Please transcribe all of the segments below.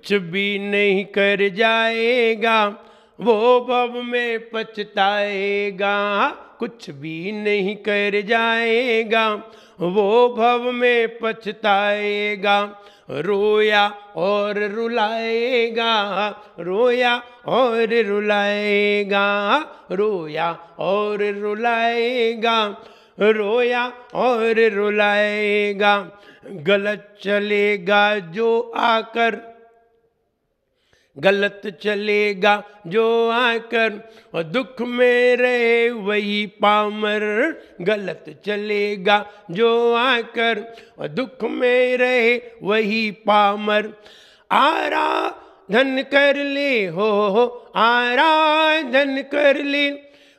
कुछ भी नहीं कर जाएगा वो भव में पछताएगा। कुछ भी नहीं कर जाएगा वो भव में पछताएगा। रोया और रुलाएगा, रोया और रुलाएगा, रोया और रुलाएगा, रोया और रुलाएगा। गलत चलेगा जो आकर, गलत चलेगा जो आकर, और दुख में रहे वही पामर। गलत चलेगा जो आकर और दुख में रहे वही पामर। आराधन कर ले हो आराधन कर ले,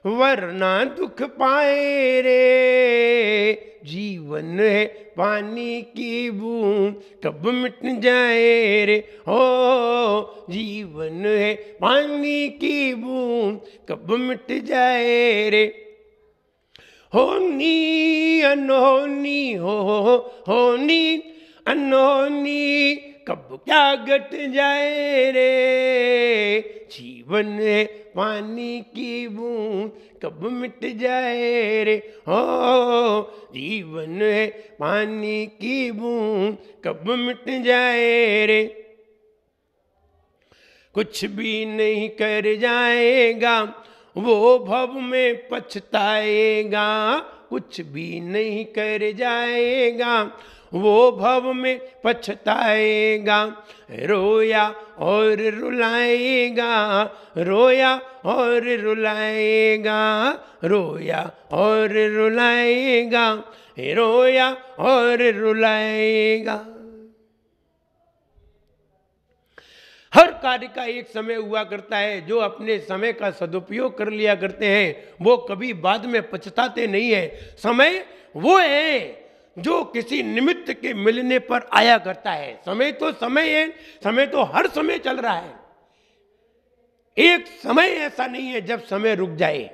वरना दुख पाए रे। जीवन है पानी की बूंद कब मिट जाए रे हो। जीवन है पानी की बूंद कब मिट जाए रे। होनी अनहोनी हो, होनी अनहोनी कब क्या घट जाए रे। जीवन है पानी की बूंद कब मिट जाए रे हो। जीवन है पानी की बूंद कब मिट जाए रे। कुछ भी नहीं कर जाएगा वो भव में पछताएगा। कुछ भी नहीं कर जाएगा वो भव में पछताएगा। रोया और रुलाएगा, रोया और रुलाएगा, रोया और रुलाएगा, रोया और रुलाएगा। हर कार्य का एक समय हुआ करता है। जो अपने समय का सदुपयोग कर लिया करते हैं वो कभी बाद में पछताते नहीं है। समय वो है जो किसी निमित्त के मिलने पर आया करता है। समय तो समय है, समय तो हर समय चल रहा है। एक समय ऐसा नहीं है जब समय रुक जाए।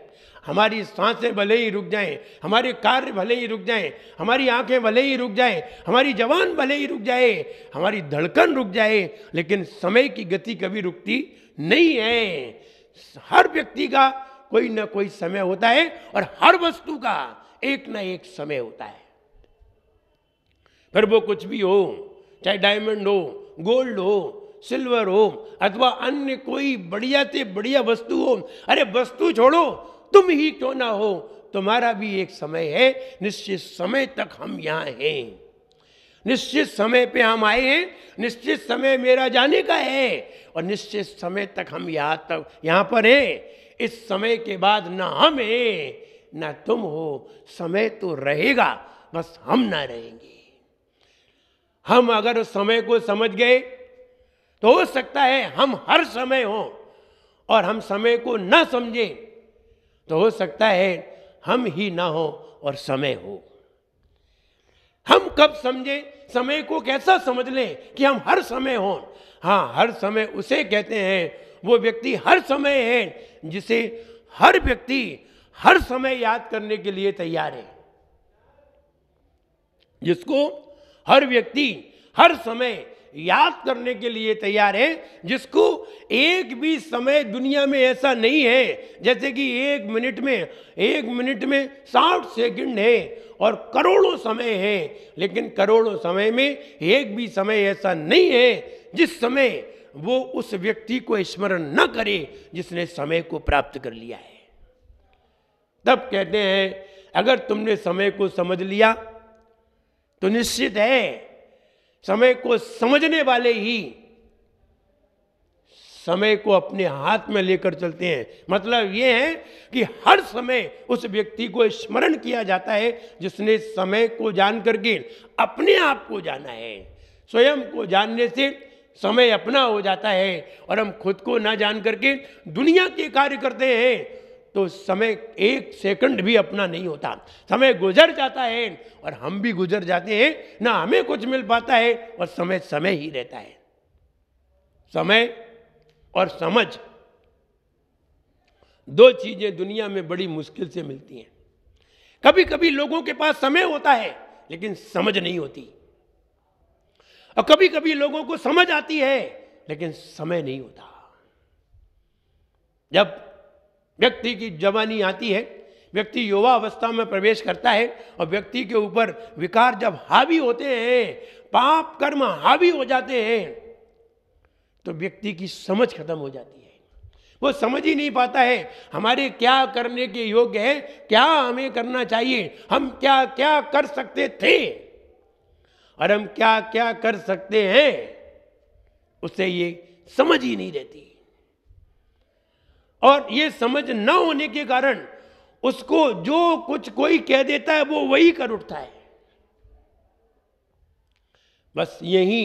हमारी सांसें भले ही रुक जाएं, हमारे कार्य भले ही रुक जाएं, हमारी आंखें भले ही रुक जाएं, हमारी जबान भले ही रुक जाए, हमारी धड़कन रुक जाए, लेकिन समय की गति कभी रुकती नहीं है। हर व्यक्ति का कोई ना कोई समय होता है और हर वस्तु का एक ना एक समय होता है। फिर वो कुछ भी हो, चाहे डायमंड हो, गोल्ड हो, सिल्वर हो, अथवा अन्य कोई बढ़िया से बढ़िया वस्तु हो। अरे वस्तु छोड़ो, तुम ही क्यों ना हो, तुम्हारा भी एक समय है। निश्चित समय तक हम यहाँ हैं, निश्चित समय पे हम आए हैं, निश्चित समय मेरा जाने का है और निश्चित समय तक हम यहाँ पर हैं। इस समय के बाद ना हम हैं ना तुम हो। समय तो रहेगा, बस हम ना रहेंगे। हम अगर समय को समझ गए तो हो सकता है हम हर समय हों, और हम समय को ना समझे तो हो सकता है हम ही ना हो और समय हो। हम कब समझे समय को, कैसा समझ लें कि हम हर समय हों। हाँ, हर समय उसे कहते हैं, वो व्यक्ति हर समय है जिसे हर व्यक्ति हर समय याद करने के लिए तैयार है। जिसको हर व्यक्ति हर समय याद करने के लिए तैयार है। जिसको एक भी समय दुनिया में ऐसा नहीं है, जैसे कि एक मिनट में 60 सेकंड है और करोड़ों समय है, लेकिन करोड़ों समय में एक भी समय ऐसा नहीं है जिस समय वो उस व्यक्ति को स्मरण न करे जिसने समय को प्राप्त कर लिया है। तब कहते हैं अगर तुमने समय को समझ लिया तो निश्चित है समय को समझने वाले ही समय को अपने हाथ में लेकर चलते हैं। मतलब ये है कि हर समय उस व्यक्ति को स्मरण किया जाता है जिसने समय को जान करके अपने आप को जाना है। स्वयं को जानने से समय अपना हो जाता है, और हम खुद को ना जान करके दुनिया के कार्य करते हैं तो समय एक सेकंड भी अपना नहीं होता। समय गुजर जाता है और हम भी गुजर जाते हैं, ना हमें कुछ मिल पाता है और समय समय ही रहता है। समय और समझ दो चीजें दुनिया में बड़ी मुश्किल से मिलती हैं। कभी कभी लोगों के पास समय होता है लेकिन समझ नहीं होती, और कभी कभी लोगों को समझ आती है लेकिन समय नहीं होता। जब व्यक्ति की जवानी आती है, व्यक्ति युवा अवस्था में प्रवेश करता है और व्यक्ति के ऊपर विकार जब हावी होते हैं, पाप कर्म हावी हो जाते हैं, तो व्यक्ति की समझ खत्म हो जाती है। वो समझ ही नहीं पाता है हमारे क्या करने के योग्य है, क्या हमें करना चाहिए, हम क्या क्या कर सकते थे और हम क्या क्या कर सकते हैं, उससे ये समझ ही नहीं रहती। और ये समझ न होने के कारण उसको जो कुछ कोई कह देता है वो वही कर उठता है। बस यही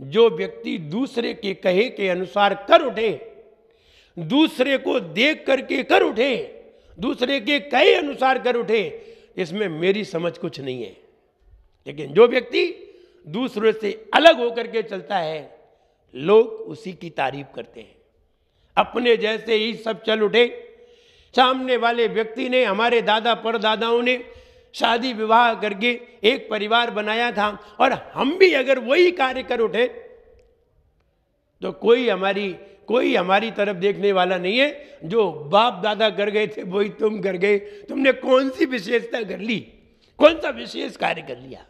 जो व्यक्ति दूसरे के कहे के अनुसार कर उठे, दूसरे को देख करके कर उठे, दूसरे के कहे अनुसार कर उठे, इसमें मेरी समझ कुछ नहीं है। लेकिन जो व्यक्ति दूसरे से अलग होकर के चलता है, लोग उसी की तारीफ करते हैं। अपने जैसे ही सब चल उठे। सामने वाले व्यक्ति ने, हमारे दादा परदादाओं ने शादी विवाह करके एक परिवार बनाया था और हम भी अगर वही कार्य कर उठे तो कोई हमारी तरफ देखने वाला नहीं है। जो बाप दादा कर गए थे वही तुम कर गए, तुमने कौन सी विशेषता कर ली, कौन सा विशेष कार्य कर लिया।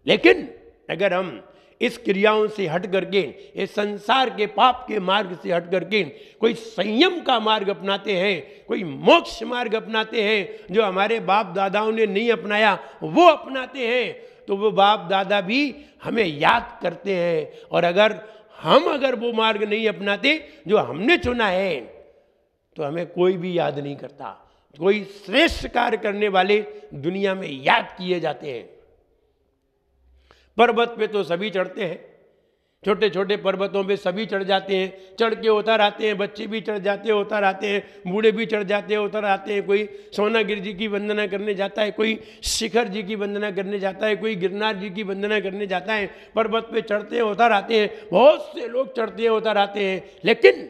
लेकिन अगर हम इस क्रियाओं से हट करके, इस संसार के पाप के मार्ग से हट करके कोई संयम का मार्ग अपनाते हैं, कोई मोक्ष मार्ग अपनाते हैं जो हमारे बाप दादाओं ने नहीं अपनाया, वो अपनाते हैं, तो वो बाप दादा भी हमें याद करते हैं। और अगर वो मार्ग नहीं अपनाते जो हमने चुना है, तो हमें कोई भी याद नहीं करता। कोई श्रेष्ठ कार्य करने वाले दुनिया में याद किए जाते हैं। पर्वत पे तो सभी चढ़ते हैं, छोटे छोटे पर्वतों पे सभी चढ़ जाते हैं, चढ़ के उतर आते हैं, बच्चे भी चढ़ जाते हैं उतर आते हैं, बूढ़े भी चढ़ जाते हैं उतर आते हैं। कोई सोनागिर जी की वंदना करने जाता है, कोई शिखर जी की वंदना करने जाता है, कोई गिरनार जी की वंदना करने जाता है। पर्वत पे चढ़ते हैं उतर आते हैं, बहुत से लोग चढ़ते हैं उतर आते हैं। लेकिन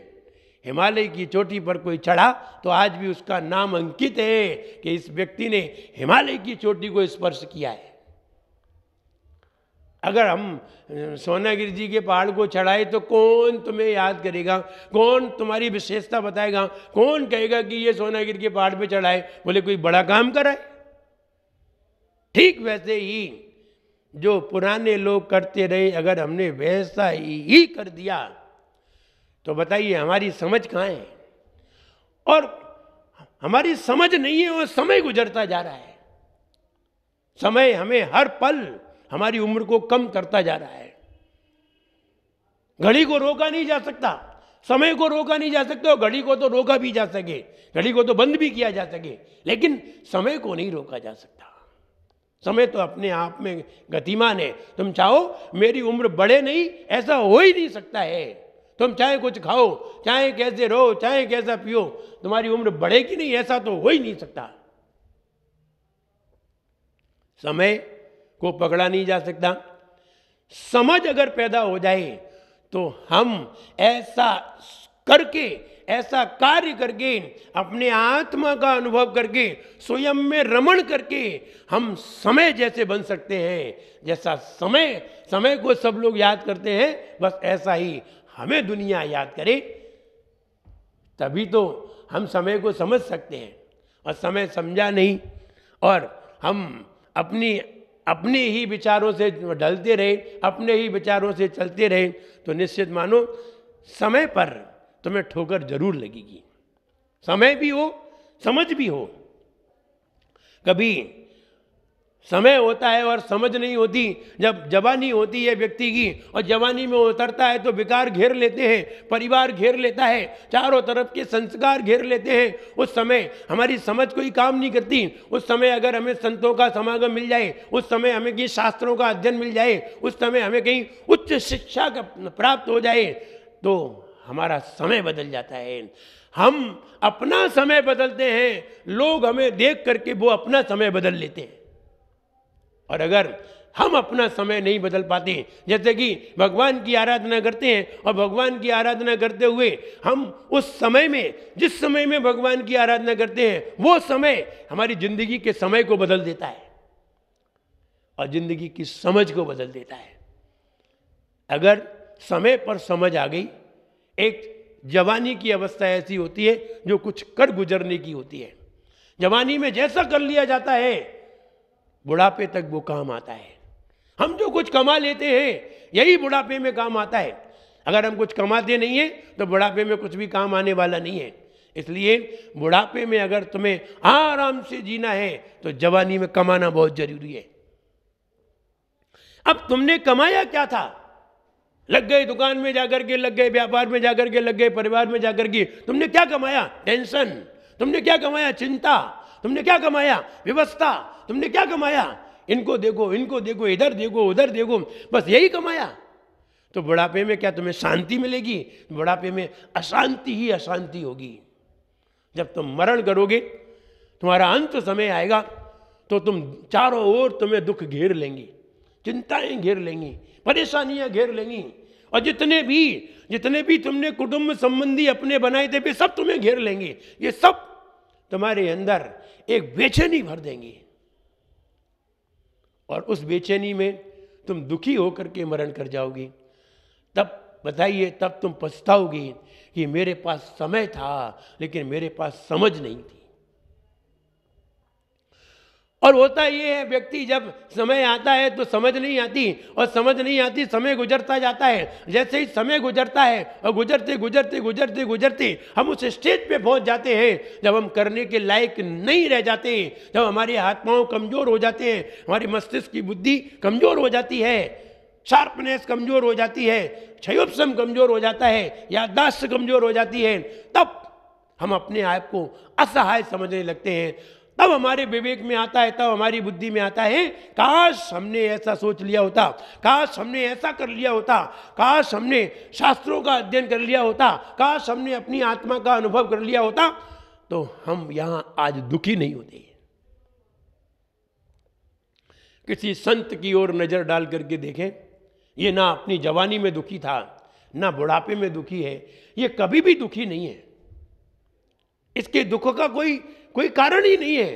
हिमालय की चोटी पर कोई चढ़ा तो आज भी उसका नाम अंकित है कि इस व्यक्ति ने हिमालय की चोटी को स्पर्श किया है। अगर हम सोनागिरी जी के पहाड़ को चढ़ाए तो कौन तुम्हें याद करेगा, कौन तुम्हारी विशेषता बताएगा, कौन कहेगा कि ये सोनागिरी के पहाड़ पे चढ़ाए, बोले कोई बड़ा काम कराए। ठीक वैसे ही जो पुराने लोग करते रहे, अगर हमने वैसा ही कर दिया तो बताइए हमारी समझ कहाँ है। और हमारी समझ नहीं है और समय गुजरता जा रहा है। समय हमें हर पल हमारी उम्र को कम करता जा रहा है। घड़ी को रोका नहीं जा सकता, समय को रोका नहीं जा सकता, और घड़ी को तो रोका भी जा सके, घड़ी को तो बंद भी किया जा सके, लेकिन समय को नहीं रोका जा सकता। समय तो अपने आप में गतिमान है। तुम चाहो मेरी उम्र बढ़े नहीं, ऐसा हो ही नहीं सकता है। तुम चाहे कुछ खाओ, चाहे कैसे रहो, चाहे कैसा पियो, तुम्हारी उम्र बढ़ेगी नहीं, ऐसा तो हो ही नहीं सकता। समय को पकड़ा नहीं जा सकता। समझ अगर पैदा हो जाए तो हम ऐसा करके, ऐसा कार्य करके, अपने आत्मा का अनुभव करके, स्वयं में रमण करके हम समय जैसे बन सकते हैं। जैसा समय को सब लोग याद करते हैं, बस ऐसा ही हमें दुनिया याद करे, तभी तो हम समय को समझ सकते हैं। और समय समझा नहीं और हम अपने ही विचारों से ढलते रहे, अपने ही विचारों से चलते रहे, तो निश्चित मानो समय पर तुम्हें ठोकर जरूर लगेगी। समय भी हो, समझ भी हो। कभी समय होता है और समझ नहीं होती। जब जवानी होती है व्यक्ति की और जवानी में उतरता है तो विकार घेर लेते हैं, परिवार घेर लेता है, चारों तरफ के संस्कार घेर लेते हैं। उस समय हमारी समझ कोई काम नहीं करती। उस समय अगर हमें संतों का समागम मिल जाए, उस समय हमें कहीं शास्त्रों का अध्ययन मिल जाए, उस समय हमें कहीं उच्च शिक्षा का प्राप्त हो जाए, तो हमारा समय बदल जाता है। हम अपना समय बदलते हैं, लोग हमें देख करके वो अपना समय बदल लेते हैं। और अगर हम अपना समय नहीं बदल पाते, जैसे कि भगवान की आराधना करते हैं और भगवान की आराधना करते हुए हम उस समय में, जिस समय में भगवान की आराधना करते हैं, वो समय हमारी जिंदगी के समय को बदल देता है और जिंदगी की समझ को बदल देता है। अगर समय पर समझ आ गई। एक जवानी की अवस्था ऐसी होती है जो कुछ कर गुजरने की होती है। जवानी में जैसा कर लिया जाता है बुढ़ापे तक वो काम आता है। हम जो कुछ कमा लेते हैं यही बुढ़ापे में काम आता है। अगर हम कुछ कमाते नहीं हैं तो बुढ़ापे में कुछ भी काम आने वाला नहीं है। इसलिए बुढ़ापे में अगर तुम्हें आराम से जीना है तो जवानी में कमाना बहुत जरूरी है। अब तुमने कमाया क्या था? लग गए दुकान में जाकर के, लग गए व्यापार में जाकर के, लग गए परिवार में जाकर के। तुमने क्या कमाया? टेंशन। तुमने क्या कमाया? चिंता। तुमने क्या कमाया? व्यवस्था। तुमने क्या कमाया? इनको देखो, इनको देखो, इधर देखो, उधर देखो, बस यही कमाया। तो बुढ़ापे में क्या तुम्हें शांति मिलेगी? बुढ़ापे में अशांति ही अशांति होगी। जब तुम मरण करोगे, तुम्हारा अंत समय आएगा, तो तुम चारों ओर तुम्हें दुख घेर लेंगी, चिंताएं घेर लेंगी, परेशानियां घेर लेंगी, और जितने भी तुमने कुटुंब संबंधी अपने बनाए थे वे सब तुम्हें घेर लेंगे। ये सब तुम्हारे अंदर एक बेचैनी भर देंगे, और उस बेचैनी में तुम दुखी होकर के मरण कर जाओगी। तब बताइए, तब तुम पछताओगी कि मेरे पास समय था लेकिन मेरे पास समझ नहीं थी। और होता ये है, व्यक्ति जब समय आता है तो समझ नहीं आती, और समझ नहीं आती, समय गुजरता जाता है। जैसे ही समय गुजरता है और गुजरते गुजरते गुजरते गुजरते हम उस स्टेज पे पहुंच जाते हैं जब हम करने के लायक नहीं रह जाते, जब हमारे हाथ पांव कमजोर हो जाते हैं, हमारी मस्तिष्क की बुद्धि कमजोर हो जाती है, शार्पनेस कमजोर हो जाती है, क्षयोपशम कमजोर हो जाता है, याददाश्त कमजोर हो जाती है, तब हम अपने आप को असहाय समझने लगते हैं। तब हमारे विवेक में आता है, तब हमारी बुद्धि में आता है, काश हमने ऐसा सोच लिया होता, काश हमने ऐसा कर लिया होता, काश हमने शास्त्रों का अध्ययन कर लिया होता, काश हमने अपनी आत्मा का अनुभव कर लिया होता, तो हम यहां आज दुखी नहीं होते। किसी संत की ओर नजर डाल करके देखें, ये ना अपनी जवानी में दुखी था, ना बुढ़ापे में दुखी है, ये कभी भी दुखी नहीं है। इसके दुख का कोई कारण ही नहीं है,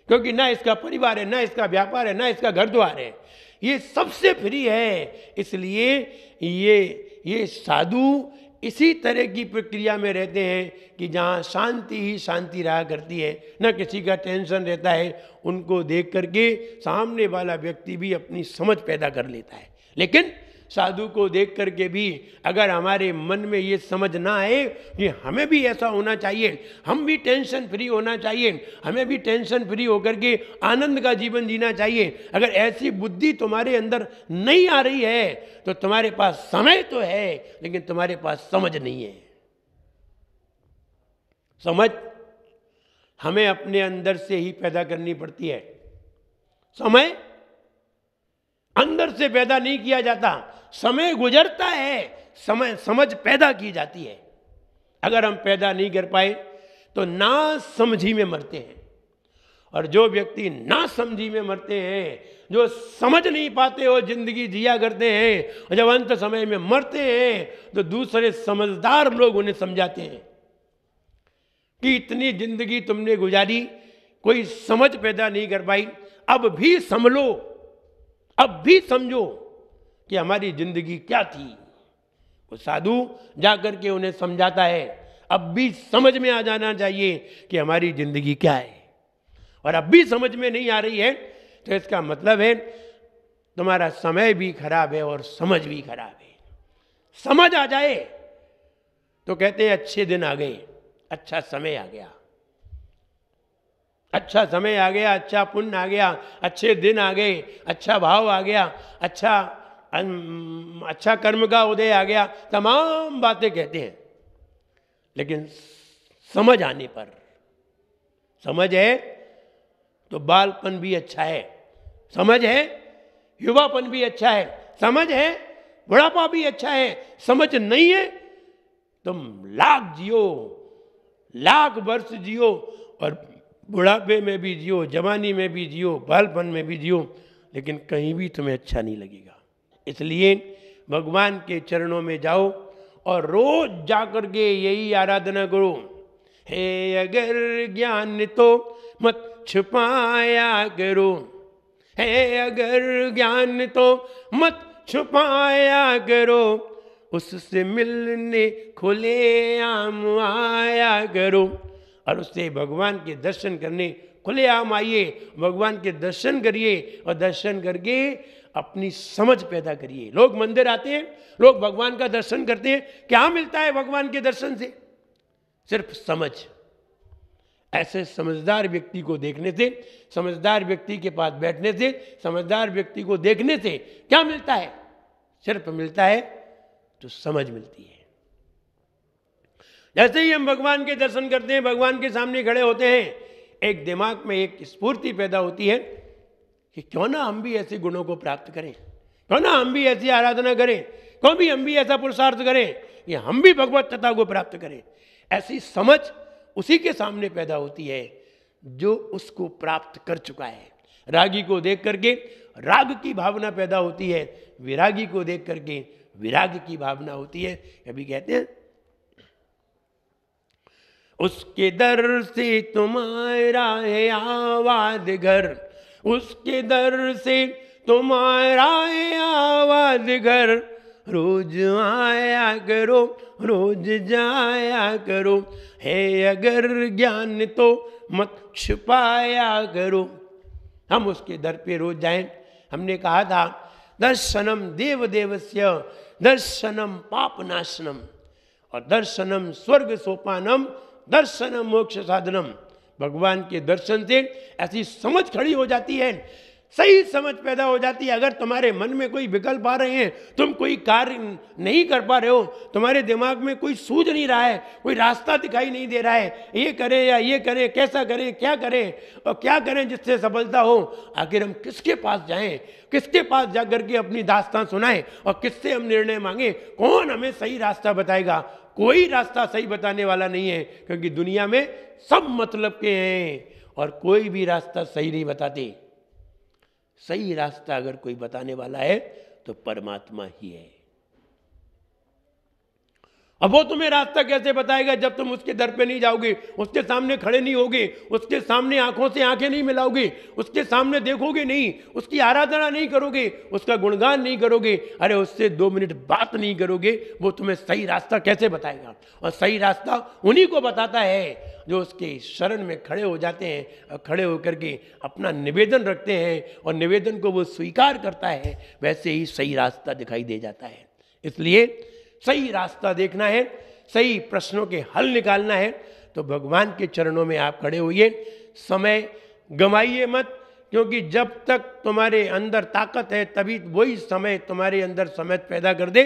क्योंकि ना इसका परिवार है, ना इसका व्यापार है, ना इसका घर द्वार है, ये सबसे फ्री है। इसलिए ये साधु इसी तरह की प्रक्रिया में रहते हैं कि जहाँ शांति ही शांति रहा करती है, न किसी का टेंशन रहता है। उनको देख करके सामने वाला व्यक्ति भी अपनी समझ पैदा कर लेता है। लेकिन साधु को देख करके भी अगर हमारे मन में ये समझ ना आए कि हमें भी ऐसा होना चाहिए, हम भी टेंशन फ्री होना चाहिए, हमें भी टेंशन फ्री होकर के आनंद का जीवन जीना चाहिए, अगर ऐसी बुद्धि तुम्हारे अंदर नहीं आ रही है तो तुम्हारे पास समय तो है लेकिन तुम्हारे पास समझ नहीं है। समझ हमें अपने अंदर से ही पैदा करनी पड़ती है। समय अंदर से पैदा नहीं किया जाता, समय गुजरता है, समझ पैदा की जाती है। अगर हम पैदा नहीं कर पाए तो ना समझी में मरते हैं। और जो व्यक्ति ना समझी में मरते हैं, जो समझ नहीं पाते हो जिंदगी जिया करते हैं, और जब अंत समय में मरते हैं तो दूसरे समझदार लोग उन्हें समझाते हैं कि इतनी जिंदगी तुमने गुजारी, कोई समझ पैदा नहीं कर पाई, अब भी समझ लो, अब भी समझो कि हमारी जिंदगी क्या थी। वो साधु जाकर के उन्हें समझाता है, अब भी समझ में आ जाना चाहिए कि हमारी जिंदगी क्या है। और अब भी समझ में नहीं आ रही है तो इसका मतलब है तुम्हारा समय भी खराब है और समझ भी खराब है। समझ आ जाए तो कहते हैं अच्छे दिन आ गए, अच्छा समय आ गया, अच्छा समय आ गया, अच्छा पुण्य आ गया, अच्छे दिन आ गए, अच्छा भाव आ गया, अच्छा कर्म का उदय आ गया, तमाम बातें कहते हैं। लेकिन समझ आने पर, समझ है तो बालपन भी अच्छा है, समझ है युवापन भी अच्छा है, समझ है बुढ़ापा भी अच्छा है। समझ नहीं है तुम लाख जियो, लाख वर्ष जियो, और बुढ़ापे में भी जियो, जवानी में भी जियो, बालपन में भी जियो, लेकिन कहीं भी तुम्हें अच्छा नहीं लगेगा। इसलिए भगवान के चरणों में जाओ और रोज जाकर के यही आराधना करो, हे अगर ज्ञान तो मत छुपाया करो, हे अगर ज्ञान तो मत छुपाया करो, उससे मिलने खुले आम आया करो। और उससे भगवान के दर्शन करने खुले आम आइए, भगवान के दर्शन करिए और दर्शन करके अपनी समझ पैदा करिए। लोग मंदिर आते हैं, लोग भगवान का दर्शन करते हैं, क्या मिलता है भगवान के दर्शन से? सिर्फ समझ। ऐसे समझदार व्यक्ति को देखने से, समझदार व्यक्ति के पास बैठने से, समझदार व्यक्ति को देखने से क्या मिलता है? सिर्फ मिलता है तो समझ मिलती है। जैसे ही हम भगवान के दर्शन करते हैं, भगवान के सामने खड़े होते हैं, एक दिमाग में एक स्फूर्ति पैदा होती है कि क्यों ना हम भी ऐसे गुणों को प्राप्त करें, क्यों ना हम भी ऐसी आराधना करें, क्यों भी हम भी ऐसा पुरुषार्थ करें कि हम भी भगवत तत्व को प्राप्त करें। ऐसी समझ उसी के सामने पैदा होती है जो उसको प्राप्त कर चुका है। रागी को देख करके राग की भावना पैदा होती है, विरागी को देख करके विराग की भावना होती है। कभी कहते हैं उसके दर से तुम्हारा है आवाज घर, उसके दर से तुम्हारा है आवाज घर, रोज आया करो रोज जाया करो, है अगर ज्ञान तो मत छुपाया करो। हम उसके दर पे रोज जाएं। हमने कहा था दर्शनम देव देवस्य दर्शनम पाप नाशनम और दर्शनम स्वर्ग सोपानम दर्शनम मोक्ष साधनम। भगवान के दर्शन से ऐसी समझ खड़ी हो जाती है, सही समझ पैदा हो जाती है। अगर तुम्हारे मन में कोई विकल्प आ रहे हैं, तुम कोई कार्य नहीं कर पा रहे हो, तुम्हारे दिमाग में कोई सूझ नहीं रहा है, कोई रास्ता दिखाई नहीं दे रहा है, ये करें या ये करें, कैसा करें, क्या करें और क्या करें जिससे सफलता हो, आखिर हम किसके पास जाएं, किसके पास जा करके अपनी दास्तान सुनाएं और किससे हम निर्णय मांगे? कौन हमें सही रास्ता बताएगा? कोई रास्ता सही बताने वाला नहीं है, क्योंकि दुनिया में सब मतलब के हैं और कोई भी रास्ता सही नहीं बताते। सही रास्ता अगर कोई बताने वाला है तो परमात्मा ही है। अब वो तुम्हें रास्ता कैसे बताएगा जब तुम उसके दर पे नहीं जाओगे, उसके सामने खड़े नहीं होगे, उसके सामने आंखों से आंखें नहीं मिलाओगे, उसके सामने देखोगे नहीं, उसकी आराधना नहीं करोगे, उसका गुणगान नहीं करोगे, अरे उससे 2 मिनट बात नहीं करोगे, वो तुम्हें सही रास्ता कैसे बताएगा? और सही रास्ता उन्हीं को बताता है जो उसके शरण में खड़े हो जाते हैं और खड़े होकर के अपना निवेदन रखते हैं और निवेदन को वो स्वीकार करता है, वैसे ही सही रास्ता दिखाई दे जाता है। इसलिए सही रास्ता देखना है, सही प्रश्नों के हल निकालना है, तो भगवान के चरणों में आप खड़े होइए। समय गंवाइए मत, क्योंकि जब तक तुम्हारे अंदर ताकत है तभी वही समय तुम्हारे अंदर समझ पैदा कर दे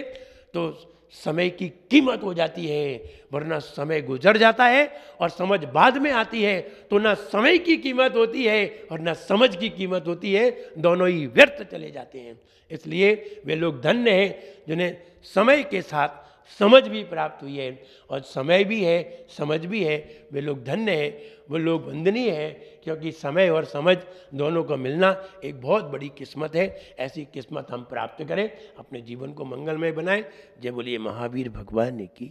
तो समय की कीमत हो जाती है, वरना समय गुजर जाता है और समझ बाद में आती है तो ना समय की कीमत होती है और ना समझ की कीमत होती है, दोनों ही व्यर्थ चले जाते हैं। इसलिए वे लोग धन्य हैं जिन्हें समय के साथ समझ भी प्राप्त हुई है और समय भी है समझ भी है। वे लोग धन्य हैं, वो लोग वंदनीय हैं, क्योंकि समय और समझ दोनों को मिलना एक बहुत बड़ी किस्मत है। ऐसी किस्मत हम प्राप्त करें, अपने जीवन को मंगलमय बनाएं। जय बोलिए महावीर भगवान की।